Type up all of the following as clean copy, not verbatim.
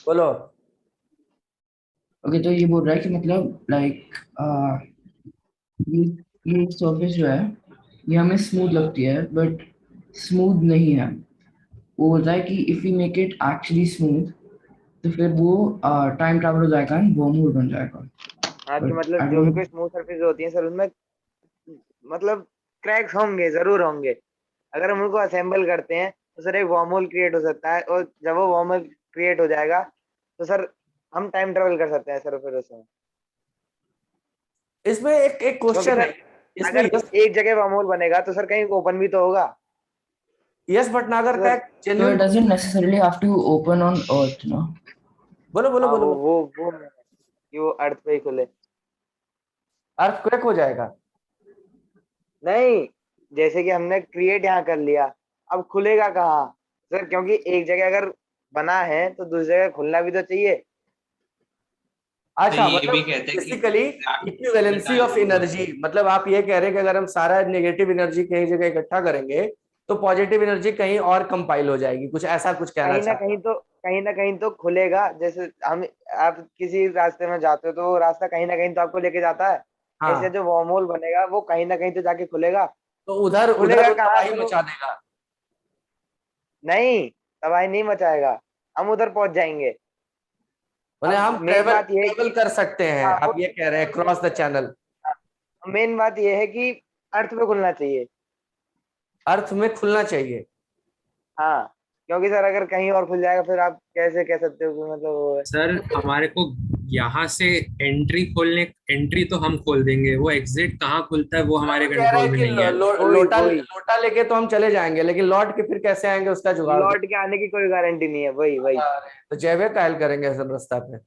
बोलो। ओके, तो ये बोल रहा है कि मतलब लाइक ये ये सरफेस जो है ये हमें स्मूथ लगती है बट स्मूथ नहीं है। वो बोल रहा है कि if we make it actually smooth तो फिर वो टाइम ट्रैवल हो जाएगा एंड वर्महोल बन जाएगा। हाँ, कि बट मतलब आई जो भी डोंट। कोई स्मूथ सरफेस होती है सर उसमें मतलब क्रैक्स होंगे, जरूर होंगे। अगर हम उनको असेंबल करते हैं तो सर एक वर्म होल क्रिएट हो सकता है, और जब वो वर्म होल क्रिएट हो जाएगा तो सर हम टाइम ट्रेवल कर सकते हैं सर फिर उसमें। इसमें एक एक क्योंकि क्वेश्चन है। सर इसमें अगर यस, एक जगह वर्म होल बनेगा तो सर कहीं ओपन भी तो होगा। यस भटनागर तो का सर एक So genuine. it doesn't necessarily have to open on Earth, no? बोलो बोलो हाँ, बोलो वो बोलो। वो वो कि वो अर्थ पे ही खुले। अर्थक्वेक हो जाएगा। नहीं, जैसे कि हमने क्रिएट यहाँ कर लिया, अब खुलेगा कहाँ सर? क्योंकि एक जगह अगर बना है तो दूसरी जगह खुलना भी तो चाहिए। तो अच्छा, ये भी मतलब कहते हैं कि बेसिकली इक्विवेलेंसी ऑफ एनर्जी, मतलब आप ये कह रहे हैं कि अगर हम सारा नेगेटिव एनर्जी कहीं जगह इकट्ठा करेंगे तो पॉजिटिव एनर्जी कहीं और कंपाइल हो जाएगी, कुछ ऐसा कुछ कहना चाहते हैं। कहीं ना कहीं तो खुलेगा। जैसे हम आप किसी रास्ते में जाते हो तो वो रास्ता कहीं ना कहीं तो आपको लेके जाता है। ऐसे हाँ, जो वर्म होल बनेगा वो कहीं ना कहीं तो जाके खुलेगा। तो उधर उधर खुलेगा वो कहाँ तबाही सर वो? मचा देगा। नहीं, तबाही नहीं मचाएगा, हम उधर पहुंच जाएंगे। मतलब अब हम मेन ट्रेवल बात यह है ट्रेवल कि कर सकते हैं, हाँ आप ये कह रहे हैं क्रॉस द चैनल। मेन बात यह है कि अर्थ पे खुलना चाहिए। अर्थ में खुलना चाहिए। हाँ, क्योंकि सर अगर कहीं और खुल जाएगा फिर आप कैसे कह सकते हो कि मतलब वो है। सर हमारे को यहाँ से एंट्री तो हम खोल देंगे, वो एग्जिट कहाँ खुलता है वो हमारे वो कह रहे कंट्रोल हैं में कि नहीं है। वही लोटा वही लोटा लेके तो हम चले जाएंगे, लेकिन लौट के फिर कैसे आएंगे उसका जुगाड़ लौट के आने की कोई गारंटी नहीं है, वही वही। तो जैवे कायल करेंगे सब रास्ता पे।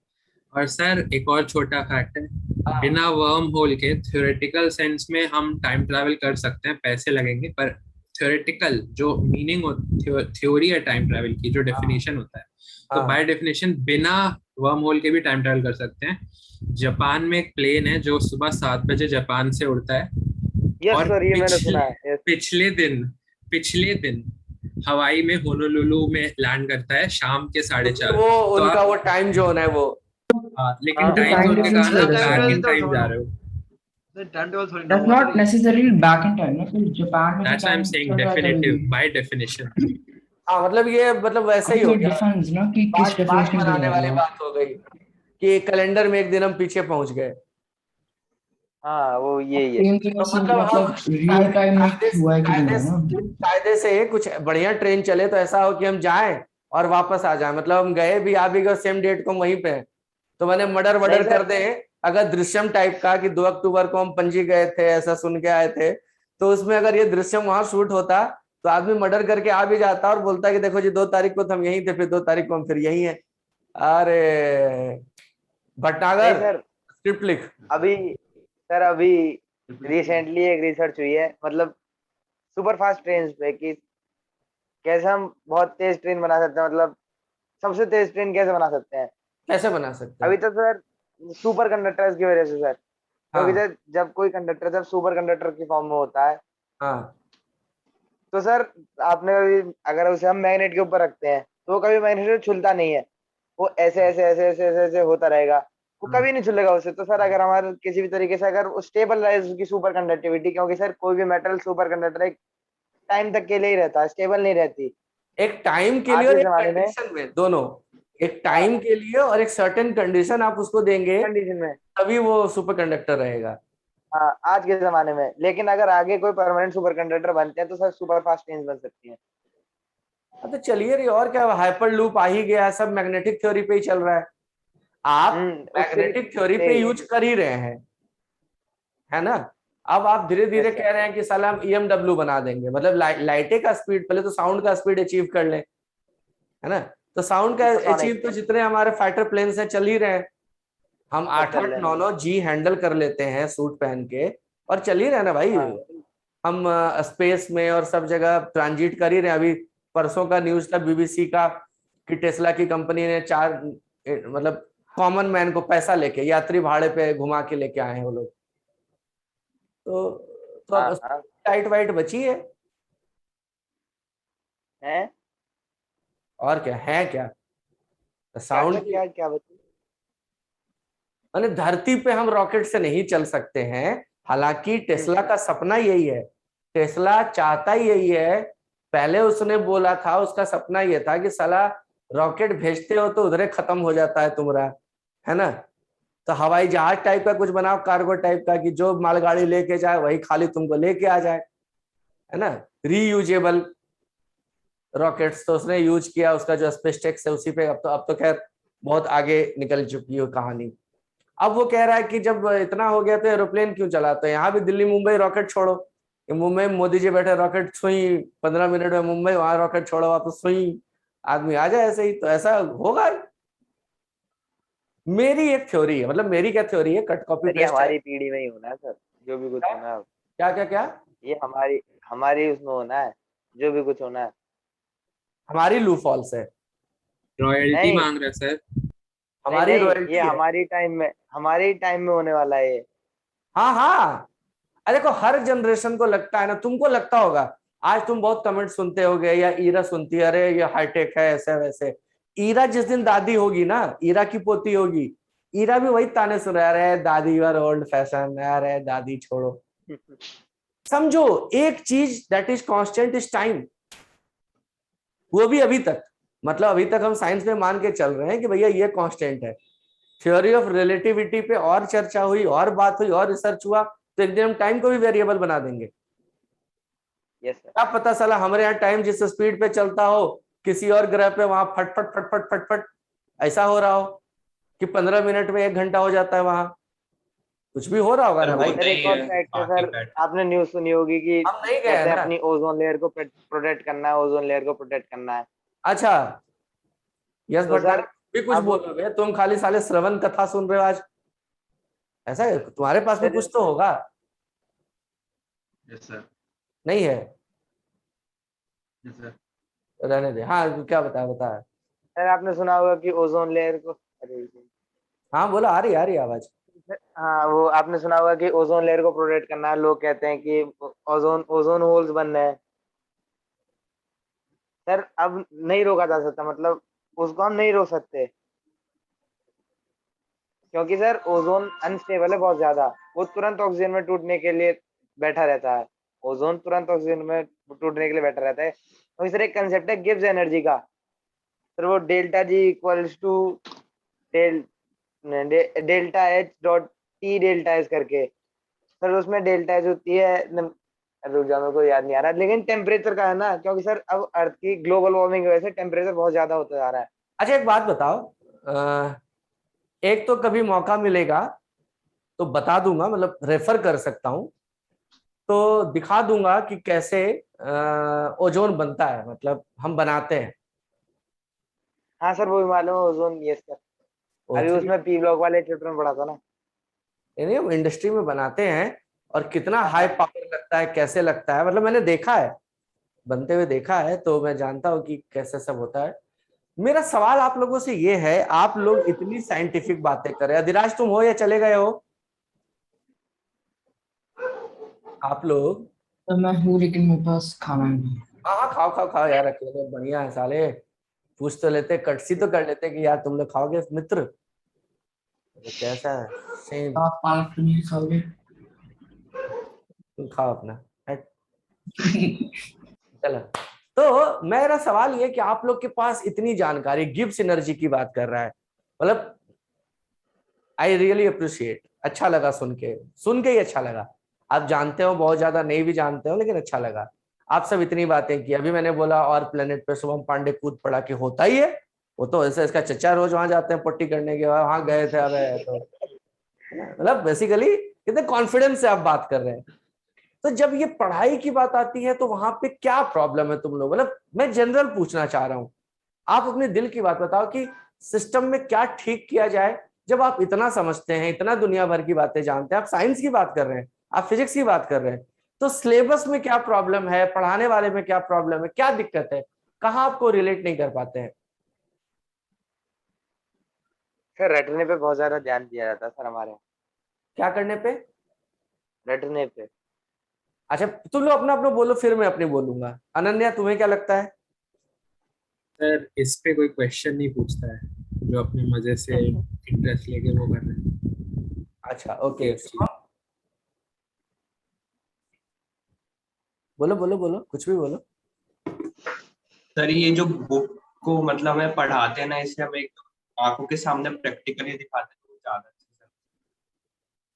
और सर एक और छोटा फैक्ट है, हाँ बिना वर्म होल के थ्योरेटिकल सेंस में हम टाइम ट्रैवल कर सकते हैं, पैसे लगेंगे, पर थ्योरेटिकल जो मीनिंग थ्योरी है टाइम ट्रैवल की, जो हाँ डेफिनेशन होता है, तो बाय हाँ। डेफिनेशन बिना वर्म होल के भी टाइम ट्रैवल कर सकते हैं। जापान में एक प्लेन है जो सुबह 7 बजे जापान से उड़ता है, यस और सर, ये मैंने सुना है, यस। पिछले दिन पिछले दिन हवाई में होनोलुलु में लैंड करता है शाम के साढ़े क्योंकि चार वो तो उनका आप, वो टाइम जोन है वो। हाँ, लेकिन हाँ तो टाइम टाइम जोन के डिफरेंस कारण की आप वजह से बैक है। इन टाइम जा रहे हो। That's not necessarily back in time, ना? फिर जापान में जो that's I am time saying चल रहा है तभी भी। Definitive by definition. हाँ, मतलब ये मतलब वैसे ही अभी तो हो इट गया। डिफरेंस ना कि किस बात बात डेफिनेशन पे बनाने जा रहे वाली हो आप। बात हो गई कि कैलेंडर में एक दिन हम पीछे पहुंच गए। हाँ, वो यही है। सेम थिंग तो ऐसे मतलब हम मतलब रियल कायदे टाइम में कायदे हुआ है कि नहीं कायदे हुआ ना। कायदे से कुछ बढ़िया ट्रेन चले तो ऐसा हो कि हम जाएं और वापस आ जाएं, मतलब हम गए भी आ भी गए सेम डेट को हम वहीं पे हैं। तो मैंने मर्डर नहीं वर्डर कर सर, दे, अगर दृश्यम टाइप का कि 2 अक्टूबर को हम पणजी गए थे ऐसा सुन के आए थे, तो उसमें अगर ये दृश्यम वहां शूट होता तो आदमी मर्डर करके आ भी जाता और बोलता कि देखो जी 2 तारीख को तो हम यहीं थे, फिर 2 तारीख को हम फिर यहीं हैं। अरे नहीं भटनागर, सर, स्क्रिप्ट लिख। अभी अभी रिसेंटली एक रिसर्च हुई है, मतलब सुपर फास्ट ट्रेन पे, कि कैसे हम बहुत तेज ट्रेन बना सकते हैं, मतलब सबसे तेज ट्रेन कैसे बना सकते हैं। कैसे बना सकते अभी हैं? तो सर सुपर कंडक्टर्स की वजह से सर, क्योंकि हाँ सर जब कोई कंडक्टर जब सुपर कंडक्टर की फॉर्म में होता है हाँ तो सर आपने कभी अगर उसे हम मैग्नेट के ऊपर रखते हैं तो वो कभी मैग्नेट से छूलता नहीं है। वो ऐसे ऐसे ऐसे ऐसे ऐसे ऐसे होता रहेगा, वो हाँ। कभी नहीं छूलेगा उससे। तो सर अगर हमारे किसी भी तरीके से अगर स्टेबल रहे उसकी सुपर कंडक्टिविटी, क्योंकि सर कोई भी मेटल सुपर कंडक्टर एक टाइम तक के लिए ही रहता है, स्टेबल नहीं रहती। एक टाइम के लिए आज और के एक जमाने में, कंडीशन में, दोनों। एक हाँ, टाइम के लिए और एक सर्टेन कंडीशन आप उसको देंगे कंडीशन में, तभी वो सुपर कंडक्टर रहेगा। हाँ आज के जमाने में। लेकिन अगर आगे कोई परमानेंट सुपर कंडक्टर बनते हैं तो सर सुपर फास्ट ट्रेन बन सकती है। अब तो चलिए रही, और क्या हाइपर लूप आ ही गया है, सब मैग्नेटिक थ्योरी पे ही चल रहा है। आप उससे भी मैग्नेटिक थ्योरी पे तेज। यूज कर ही रहे हैं, है ना? अब आप धीरे धीरे यस सर। कह रहे हैं कि साला हम ईएमडब्ल्यू बना देंगे, मतलब लाइटे का स्पीड, पहले तो साउंड का स्पीड अचीव कर लें, है ना? तो साउंड का सुपरसोनिक, अचीव तो जितने हमारे फाइटर प्लेन से चल ही रहे हैं, हम सब आठ चल आठ रहे नौ हैं। नौ जी हैंडल कर लेते हैं सूट पहन के, और चल ही रहे हैं ना भाई। हाँ हम स्पेस में और सब जगह ट्रांजिट कर ही रहे हैं। अभी परसों का न्यूज था बीबीसी का कि टेस्ला की कंपनी ने मतलब कॉमन मैन को पैसा लेके यात्री भाड़े पे घुमा के लेके आए हैं वो लोग। तो हाँ अब हाँ। टाइट वाइट बची है। है। और क्या है, क्या क्या साउंड क्या क्या क्या बता? माने धरती पे हम रॉकेट से नहीं चल सकते हैं। हालांकि टेस्ला का सपना यही है, टेस्ला चाहता ही यही है। पहले उसने बोला था, उसका सपना ये था कि साला रॉकेट भेजते हो तो उधरे खत्म हो जाता है तुम्हारा, है ना। तो हवाई जहाज टाइप का कुछ बनाओ, कार्गो टाइप का, कि जो मालगाड़ी लेके जाए वही खाली तुमको लेके आ जाए, है ना। रीयूजेबल रॉकेट्स तो उसने यूज किया, उसका जो स्पेसटेक्स है उसी पे। अब तो खैर बहुत आगे निकल चुकी है कहानी। अब वो कह रहा है कि जब इतना हो गया तो एरोप्लेन क्यों चलाते हैं, यहाँ भी दिल्ली मुंबई रॉकेट छोड़ो। कि मुंबई में मोदी जी बैठे, रॉकेट सुई 15 मिनट में मुंबई, वहां रॉकेट छोड़ो वापस सुई, आदमी आ जाए। ऐसे ही तो ऐसा होगा। मेरी एक थ्योरी है, मतलब मेरी क्या थ्योरी है, कट कॉपी सर ये पेस्ट है। हमारी पीढ़ी में ही होना है सर, जो भी कुछ होना है अब। क्या क्या क्या? ये हमारी हमारी उसमें होना है, जो भी कुछ होना है। हमारी लू फॉल्स है, रॉयल्टी नहीं मांग रहे सर। नहीं हमारी नहीं, ये रॉयल्टी है। हमारी टाइम में होने वाला है ये। हाँ हाँ। अरे देखो, हर जनरेशन को लगता है ना, तुमको लगता होगा। आज तुम बहुत कमेंट सुनते होगे या ईरा सुनती है, अरे ये हाईटेक है ऐसे वैसे। ईरा जिस दिन दादी होगी ना, ईरा की पोती होगी, ईरा भी वही ताने सुन रहा है, अरे दादी यूर ओल्ड फैशन, अरे दादी छोड़ो। समझो, एक चीज that is constant is time. वो भी अभी तक, मतलब अभी तक हम साइंस में मान के चल रहे हैं कि भैया ये कांस्टेंट है। थ्योरी ऑफ रिलेटिविटी पे और चर्चा हुई और बात हुई और रिसर्च हुआ, तो एक दिन हम टाइम को भी वेरिएबल बना देंगे। Yes sir. क्या पता साला हमारे यहाँ टाइम जिस स्पीड पे चलता हो, किसी और ग्रह पे वहां फट फट फट फट फट फट ऐसा हो रहा हो कि 15 मिनट में 1 घंटा हो जाता है वहां। कुछ भी हो रहा होगा सर ना भाई। होता सर ही एक और है फैक्ट है बाकी सर, पैटर्न। आपने न्यूज़ सुनी होगी कि हम नहीं गए हैं कहते हैं ना। अपनी ओजोन लेयर को प्रोटेक्ट करना है, ओजोन लेयर को प्रोटेक्ट करना है। अच्छा, यस तो भट्टाचार्य सर भी कुछ अब बोलोगे? तुम खाली साले श्रवण कथा सुन रहे हो आज। ऐसा है, तुम्हारे पास भी सर कुछ तो होगा। Yes sir. नहीं है? Yes sir. रहने दे। हाँ, क्या बताया बताया। सर आपने सुना होगा कि ओजोन लेयर को, अरे हाँ बोला, आ रही है आवाज। हाँ वो आपने सुना होगा कि ओजोन लेयर को प्रोटेक्ट करना है। लोग कहते हैं कि ओजोन ओजोन होल्स बन रहे हैं। सर अब नहीं रोका जा सकता, मतलब उसको हम नहीं रोक सकते, क्योंकि सर ओजोन अनस्टेबल है बहुत ज्यादा। वो तुरंत ऑक्सीजन में टूटने के लिए बैठा रहता है। ओजोन तुरंत ऑक्सीजन में टूटने के लिए बैठा रहता है। और सर एक कंसेप्ट है गिब्स एनर्जी का। सर वो delta G equals to del delta H dot T delta H करके। सर उसमें डेल्टा एच होती है रुक जाओ मेरे को याद नहीं आ रहा, लेकिन टेम्परेचर का है ना, क्योंकि सर अब अर्थ की ग्लोबल वार्मिंग की वजह से टेम्परेचर बहुत ज्यादा होता जा रहा है। अच्छा एक बात बताओ, एक तो कभी मौका मिलेगा तो बता दूंगा, मतलब रेफर कर सकता हूँ, तो दिखा दूंगा कि कैसे ओजोन बनता है, मतलब हम बनाते हैं। हाँ सर वो भी मालूम है, ओजोन, यस सर। अभी O3 उसमें पी ब्लॉक वाले चैप्टर में पढ़ा था ना। यानी हम इंडस्ट्री में बनाते हैं, और कितना हाँ हाई हाँ। पावर लगता है, कैसे लगता है, मतलब मैंने देखा है, बनते हुए देखा है, तो मैं जानता हूँ कि कैसे सब होता है। मेरा सवाल आप लोगों से ये है, आप लोग इतनी साइंटिफिक बातें कर रहे हैं, अधिराज तुम हो या चले गए हो आप लोग? तो मैं हूँ लेकिन मेरे पास खाना नहीं है। हाँ हाँ, खाओ खाओ खाओ यार, अकेले बढ़िया है साले। पूछ तो लेते, कटसी तो कर लेते कि यार तुम लोग खाओगे मित्र। तो कैसा है, सेम। तो आप पालक पनीर खाओगे? तुम खाओ अपना, हट। चलो, तो मेरा सवाल ये कि आप लोग के पास इतनी जानकारी, गिब्स एनर्जी की बात कर रहा है, मतलब आई रियली अप्रिशिएट, अच्छा लगा सुन के ही अच्छा लगा। आप जानते हो बहुत ज्यादा, नहीं भी जानते हो, लेकिन अच्छा लगा। आप सब इतनी बातें की, अभी मैंने बोला और प्लेनेट पे शुभम पांडे कूद पड़ा कि होता ही है। वो तो ऐसे, इसका चचा रोज वहां जाते हैं पट्टी करने के, वहां गए थे अब, तो मतलब बेसिकली कितने कॉन्फिडेंस से आप बात कर रहे हैं। तो जब ये पढ़ाई की बात आती है तो वहां पे क्या प्रॉब्लम है तुम लोग, मतलब मैं जनरल पूछना चाह रहा हूं। आप अपने दिल की बात बताओ कि सिस्टम में क्या ठीक किया जाए। जब आप इतना समझते हैं, इतना दुनिया भर की बातें जानते हैं, आप साइंस की बात कर रहे हैं, आप फिजिक्स की बात कर रहे हैं, तो सिलेबस में क्या प्रॉब्लम है, पढ़ाने वाले में क्या प्रॉब्लम है, क्या दिक्कत है, कहाँ आपको रिलेट नहीं कर पाते हैं? सर रटने पे बहुत ज्यादा ध्यान दिया जाता है सर हमारे यहाँ। क्या करने पे? रटने पे। अच्छा, तुम लोग अपना अपना बोलो, फिर मैं अपनी बोलूंगा। अनन्या तुम्हें क्या लगता है? सर इस पे कोई क्वेश्चन नहीं पूछता है, जो अपने मजे से इंटरेस्ट लेके वो कर रहे हैं। अच्छा ओके, एक चीज बोलो बोलो बोलो, कुछ भी बोलो। सर ये जो बुक को मतलब हमें पढ़ाते हैं ना, इसे हमें एकदम आंखों के सामने प्रैक्टिकली दिखाते हैं, तो ज्यादा अच्छा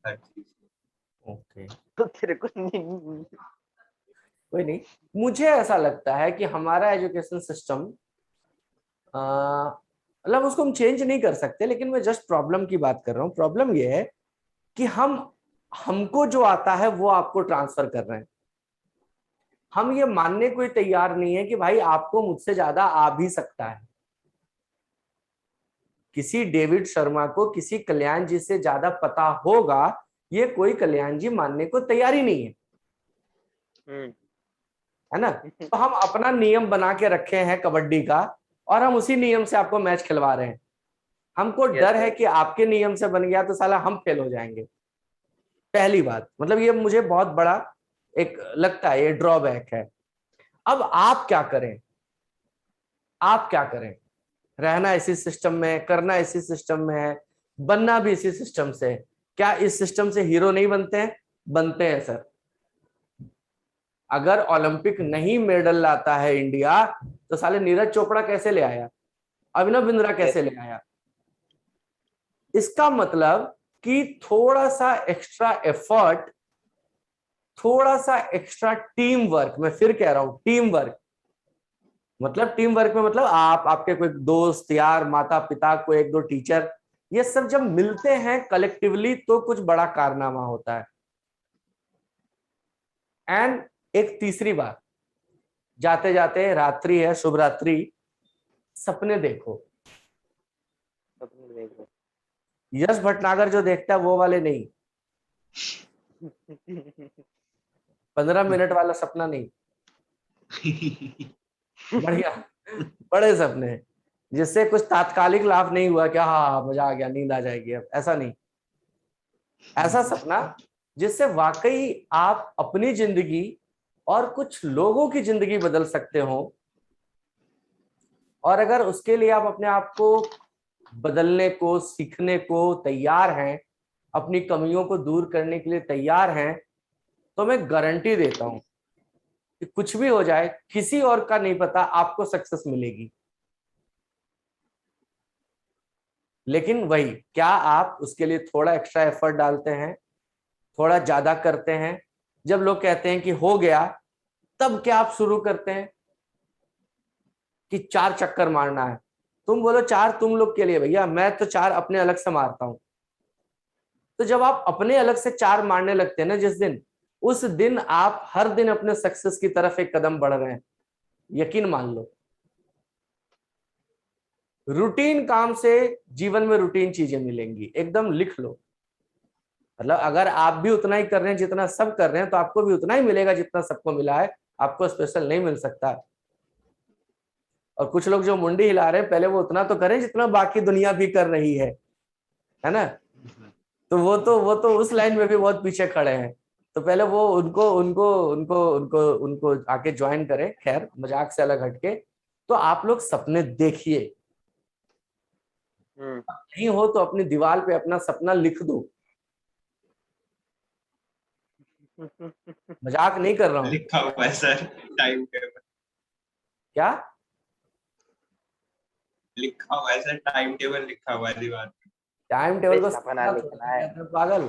है हर चीज। ओके तो तेरे को नहीं कोई नहीं, मुझे ऐसा लगता है कि हमारा एजुकेशन सिस्टम मतलब उसको हम चेंज नहीं कर सकते, लेकिन मैं जस्ट प्रॉब्लम की बात कर रहा हूँ। प्रॉब्लम ये है कि हमको जो आता है वो आपको ट्रांसफर कर रहे हैं। हम ये मानने को ही तैयार नहीं है कि भाई आपको मुझसे ज्यादा आ भी सकता है। किसी डेविड शर्मा को किसी कल्याण जी से ज्यादा पता होगा, ये कोई कल्याण जी मानने को तैयार ही नहीं है, है ना। तो हम अपना नियम बना के रखे हैं कबड्डी का, और हम उसी नियम से आपको मैच खिलवा रहे हैं। हमको डर है कि आपके नियम से बन गया तो साला हम फेल हो जाएंगे। पहली बात, मतलब ये मुझे बहुत बड़ा एक लगता है, ये ड्रॉबैक है। अब आप क्या करें, आप क्या करें? रहना इसी सिस्टम में, करना इसी सिस्टम में है, बनना भी इसी सिस्टम से। क्या इस सिस्टम से हीरो नहीं बनते हैं? बनते हैं सर। अगर ओलंपिक नहीं मेडल लाता है इंडिया, तो साले नीरज चोपड़ा कैसे ले आया, अभिनव बिंद्रा कैसे ले आया? इसका मतलब कि थोड़ा सा एक्स्ट्रा एफर्ट, थोड़ा सा एक्स्ट्रा टीम वर्क, मैं फिर कह रहा हूं टीम वर्क, मतलब टीम वर्क में मतलब आप, आपके कोई दोस्त यार, माता पिता, कोई एक दो टीचर, ये सब जब मिलते हैं कलेक्टिवली तो कुछ बड़ा कारनामा होता है। एंड एक तीसरी बात, जाते जाते रात्रि है, शुभ रात्रि, सपने देखो। यश भटनागर जो देखता है वो वाले नहीं, 15 मिनट वाला सपना नहीं, बढ़िया बड़े सपने, जिससे कुछ तात्कालिक लाभ नहीं हुआ, क्या हाँ मजा आ गया, नींद आ जाएगी अब, ऐसा नहीं। ऐसा सपना जिससे वाकई आप अपनी जिंदगी और कुछ लोगों की जिंदगी बदल सकते हो। और अगर उसके लिए आप अपने आप को बदलने को, सीखने को तैयार हैं, अपनी कमियों को दूर करने के लिए तैयार हैं, तो मैं गारंटी देता हूं कि कुछ भी हो जाए, किसी और का नहीं पता, आपको सक्सेस मिलेगी। लेकिन वही, क्या आप उसके लिए थोड़ा एक्स्ट्रा एफर्ट डालते हैं, थोड़ा ज्यादा करते हैं? जब लोग कहते हैं कि हो गया, तब क्या आप शुरू करते हैं कि 4 चक्कर मारना है? तुम बोलो 4 तुम लोग के लिए, भैया मैं तो 4 अपने अलग से मारता हूं। तो जब आप अपने अलग से 4 मारने लगते हैं ना जिस दिन, उस दिन आप हर दिन अपने सक्सेस की तरफ एक कदम बढ़ रहे हैं, यकीन मान लो। रूटीन काम से जीवन में रूटीन चीजें मिलेंगी, एकदम लिख लो। मतलब अगर आप भी उतना ही कर रहे हैं जितना सब कर रहे हैं, तो आपको भी उतना ही मिलेगा जितना सबको मिला है, आपको स्पेशल नहीं मिल सकता। और कुछ लोग जो मुंडी हिला रहे हैं, पहले वो उतना तो करें जितना बाकी दुनिया भी कर रही है ना। तो वो तो उस लाइन में भी बहुत पीछे खड़े हैं। तो पहले वो उनको उनको उनको उनको उनको आके ज्वाइन करें। खैर, मजाक से अलग हटके, तो आप लोग सपने देखिए। नहीं हो तो अपनी दीवार पे अपना सपना लिख दो। मजाक नहीं कर रहा हूँ। लिखा हुआ है सर, टाइम टेबल क्या लिखा हुआ है सर, टाइम टेबल लिखा हुआ है दीवार पे। टाइम टेबल को सपना सपना लिखना थोड़ा है। कहते हैं पागल?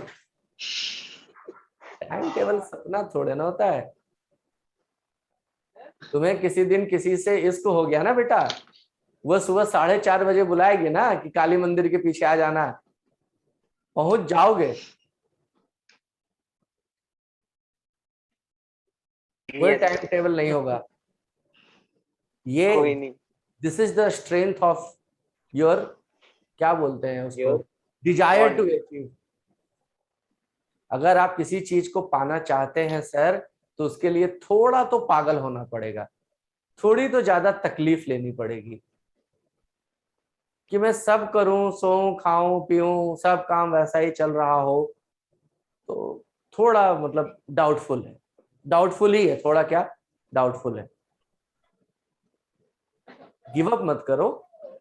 टाइम टेबल सपना थोड़े ना होता है। तुम्हें किसी दिन किसी से इश्क हो गया ना बेटा, वो सुबह 4:30 बजे बुलाएगी ना कि काली मंदिर के पीछे आ जाना, पहुंच जाओगे। कोई टाइम टेबल नहीं होगा ये। कोई नहीं। This is the strength of your, क्या बोलते हैं उसको, Your desire to body. Achieve. अगर आप किसी चीज को पाना चाहते हैं सर, तो उसके लिए थोड़ा तो पागल होना पड़ेगा, थोड़ी तो ज्यादा तकलीफ लेनी पड़ेगी। कि मैं सब करूं, सोऊं, खाऊं, पीऊं, सब काम वैसा ही चल रहा हो, तो थोड़ा मतलब डाउटफुल है। डाउटफुल ही है, थोड़ा क्या, डाउटफुल है। गिव अप मत करो,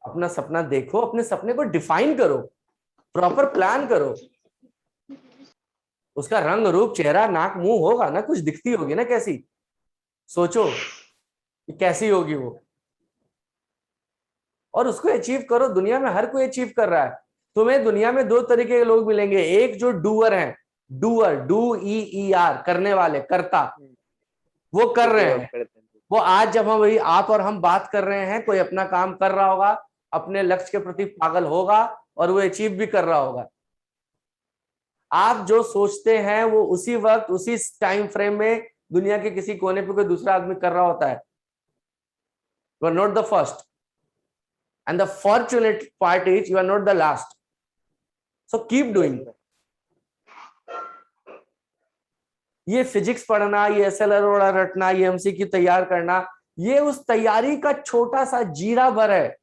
अपना सपना देखो, अपने सपने को डिफाइन करो, प्रॉपर प्लान करो, उसका रंग रूप चेहरा नाक मुंह होगा ना, कुछ दिखती होगी ना कैसी, सोचो कि कैसी होगी वो, और उसको अचीव करो। दुनिया में हर कोई अचीव कर रहा है। तुम्हें दुनिया में दो तरीके के लोग मिलेंगे, एक जो डूअर हैं, डूअर, DEER, करने वाले, कर्ता, वो कर रहे हैं। वो आज जब हम वही आप और हम बात कर रहे हैं, कोई अपना काम कर रहा होगा, अपने लक्ष्य के प्रति पागल होगा और वो अचीव भी कर रहा होगा। आप जो सोचते हैं वो उसी वक्त उसी टाइम फ्रेम में दुनिया के किसी कोने पे कोई दूसरा आदमी कर रहा होता है। You are not the first and the fortunate part is you are not the last, so keep doing. ये फिजिक्स पढ़ना, ये SLR रटना, ये MCQ तैयार करना, ये उस तैयारी का छोटा सा जीरा भर है,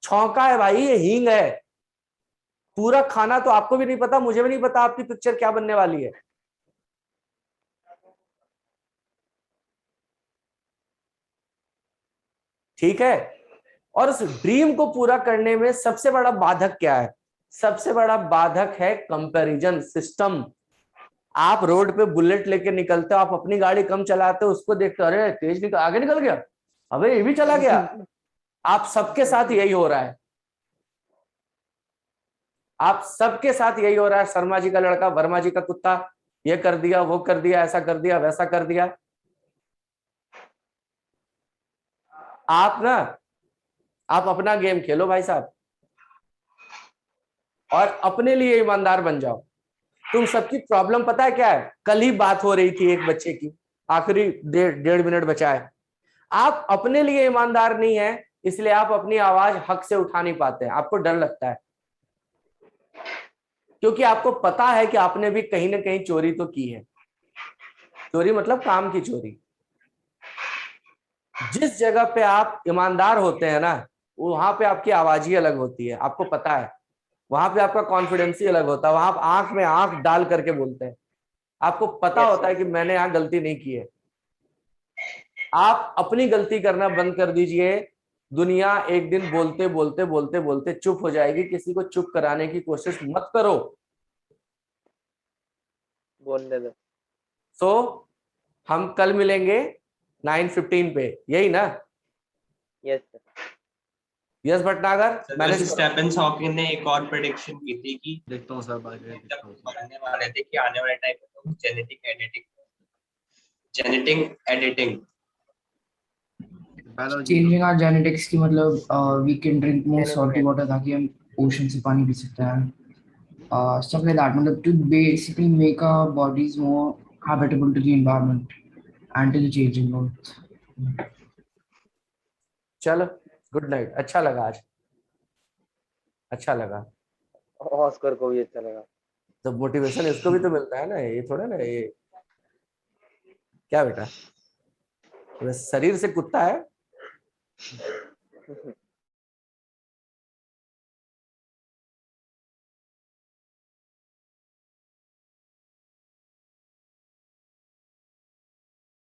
छौंका है भाई, ये हींग है। पूरा खाना तो आपको भी नहीं पता, मुझे भी नहीं पता आपकी पिक्चर क्या बनने वाली है। ठीक है, और उस ड्रीम को पूरा करने में सबसे बड़ा बाधक क्या है? सबसे बड़ा बाधक है कंपैरिजन सिस्टम। आप रोड पे बुलेट लेके निकलते हो, आप अपनी गाड़ी कम चलाते हो, उसको देखते हो, अरे तेज निकल, आगे निकल गया, अबे ये भी चला गया। आप सबके साथ यही हो रहा है, आप सबके साथ यही हो रहा है। शर्मा जी का लड़का, वर्मा जी का कुत्ता, ये कर दिया, वो कर दिया, ऐसा कर दिया, वैसा कर दिया। आप ना, आप अपना गेम खेलो भाई साहब, और अपने लिए ईमानदार बन जाओ। तुम सबकी प्रॉब्लम पता है क्या है? कल ही बात हो रही थी एक बच्चे की, आखिरी 1.5 मिनट बचा है। आप अपने लिए ईमानदार नहीं है, इसलिए आप अपनी आवाज हक से उठा नहीं पाते हैं, आपको डर लगता है, क्योंकि आपको पता है कि आपने भी कहीं ना कहीं चोरी तो की है। चोरी मतलब काम की चोरी। जिस जगह पे आप ईमानदार होते हैं ना, वहां पे आपकी आवाज ही अलग होती है, आपको पता है। वहां पे आपका कॉन्फिडेंस ही अलग होता है, वहां आप आंख में आंख डाल करके बोलते हैं, आपको पता होता है कि मैंने यहाँ गलती नहीं की है। आप अपनी गलती करना बंद कर दीजिए, दुनिया एक दिन बोलते बोलते बोलते बोलते चुप हो जाएगी। किसी को चुप कराने की कोशिश मत करो। बोलने दो। सो हम कल मिलेंगे 9:15 पे, यही ना? Yes sir. Yes Bhatnagar, manage करो। स्टीफन हॉकिंग ने एक और प्रेडिक्शन की थी कि देखता हूँ सर बाद में, देखता जब हूँ सर। पढ़ने वाले थे कि आने वाले टाइम में तो genetic editing biology changing our genetics की मतलब we can drink more Genetic salty water ताकि हम ओशन से पानी पी सकते हैं, stuff like that, मतलब to basically make our bodies more habitable to the environment and to the changing world. चलो, गुड नाइट। अच्छा लगा आज, अच्छा लगा। ऑस्कर को भी अच्छा लगा। तो मोटिवेशन इसको भी तो मिलता है ना, ये थोड़ा ना ये क्या बेटा, बस शरीर से कुत्ता है।